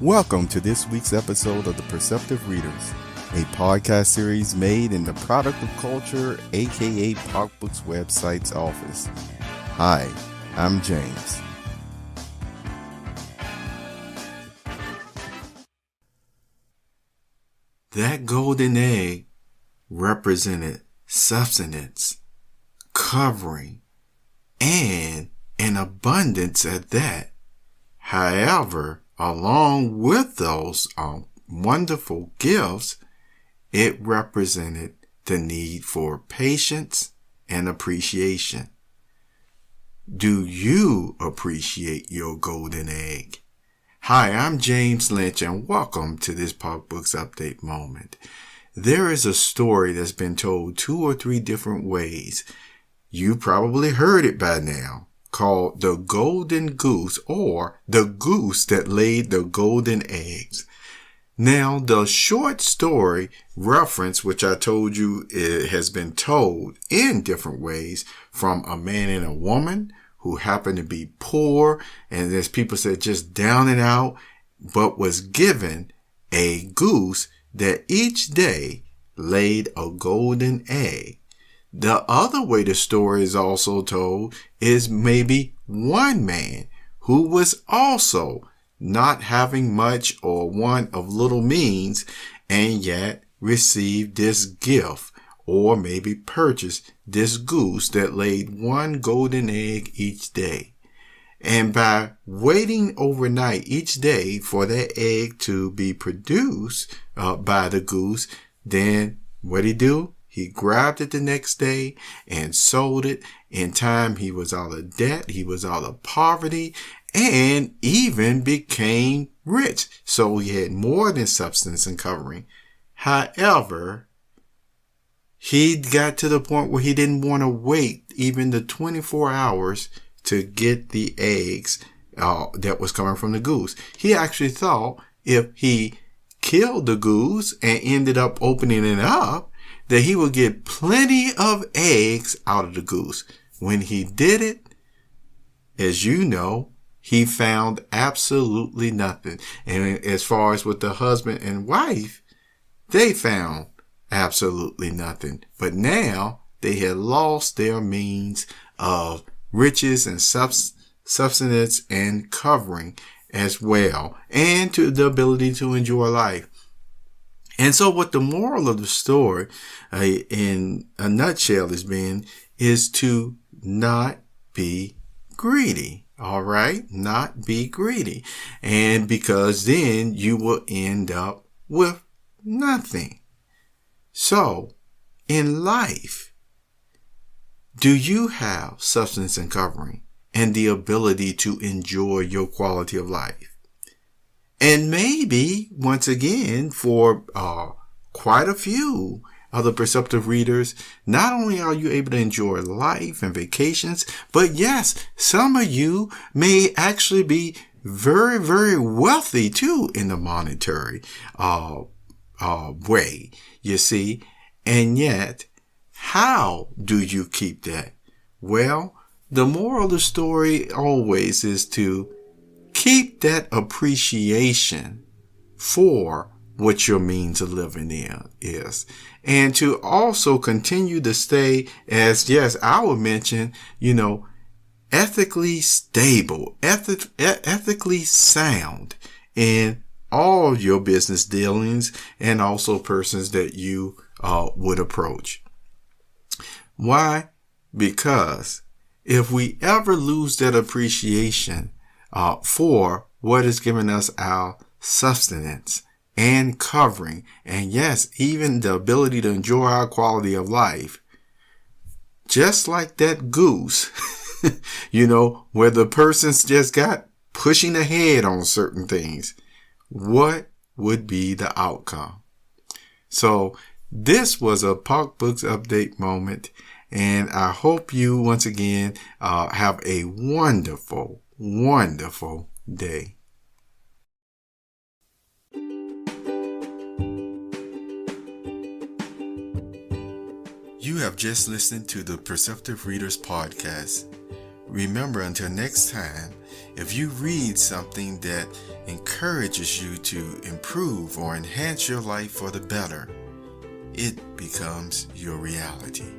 Welcome to this week's episode of the Perceptive Readers, a podcast series made in the Product of Culture, aka Pop Books website's office. Hi, I'm James. That golden egg represented substance, covering, and an abundance at that. However, along with those wonderful gifts, it represented the need for patience and appreciation. Do you appreciate your golden egg? Hi, I'm James Lynch, and welcome to this Pop Books Update moment. There is a story that's been told 2 or 3 different ways. You probably heard it by now, called The Golden Goose, or The Goose That Laid the Golden Eggs. Now, the short story reference, which I told you it has been told in different ways, from a man and a woman who happened to be poor, and as people said, just down and out, but was given a goose that each day laid a golden egg. The other way the story is also told is maybe one man who was also not having much or one of little means, and yet received this gift, or maybe purchased this goose that laid one golden egg each day. And by waiting overnight each day for that egg to be produced by the goose, then what'd he do? He grabbed it the next day and sold it. In time, he was out of debt, he was out of poverty, and even became rich. So he had more than substance and covering. However, he got to the point where he didn't want to wait even the 24 hours to get the eggs that was coming from the goose. He actually thought if he killed the goose and ended up opening it up, that he would get plenty of eggs out of the goose. When he did it, as you know, he found absolutely nothing. And as far as with the husband and wife, they found absolutely nothing. But now they had lost their means of riches and substance and covering as well, and to the ability to enjoy life. And so what the moral of the story, in a nutshell, is to not be greedy. All right? Not be greedy. And because then you will end up with nothing. So, in life, do you have substance and covering and the ability to enjoy your quality of life? And maybe, once again, for quite a few of the perceptive readers, not only are you able to enjoy life and vacations, but yes, some of you may actually be very, very wealthy too in the monetary way, you see. And yet, how do you keep that? Well, the moral of the story always is to keep that appreciation for what your means of living is. And to also continue to stay, as yes, I would mention, ethically stable, ethically sound in all your business dealings, and also persons that you would approach. Why? Because if we ever lose that appreciation for what has given us our sustenance and covering, and yes, even the ability to enjoy our quality of life, just like that goose, where the person's just got pushing ahead on certain things, what would be the outcome? So this was a Pop Books Update moment, and I hope you once again have a wonderful, wonderful day. You have just listened to the Perceptive Readers podcast. Remember, until next time, if you read something that encourages you to improve or enhance your life for the better, it becomes your reality.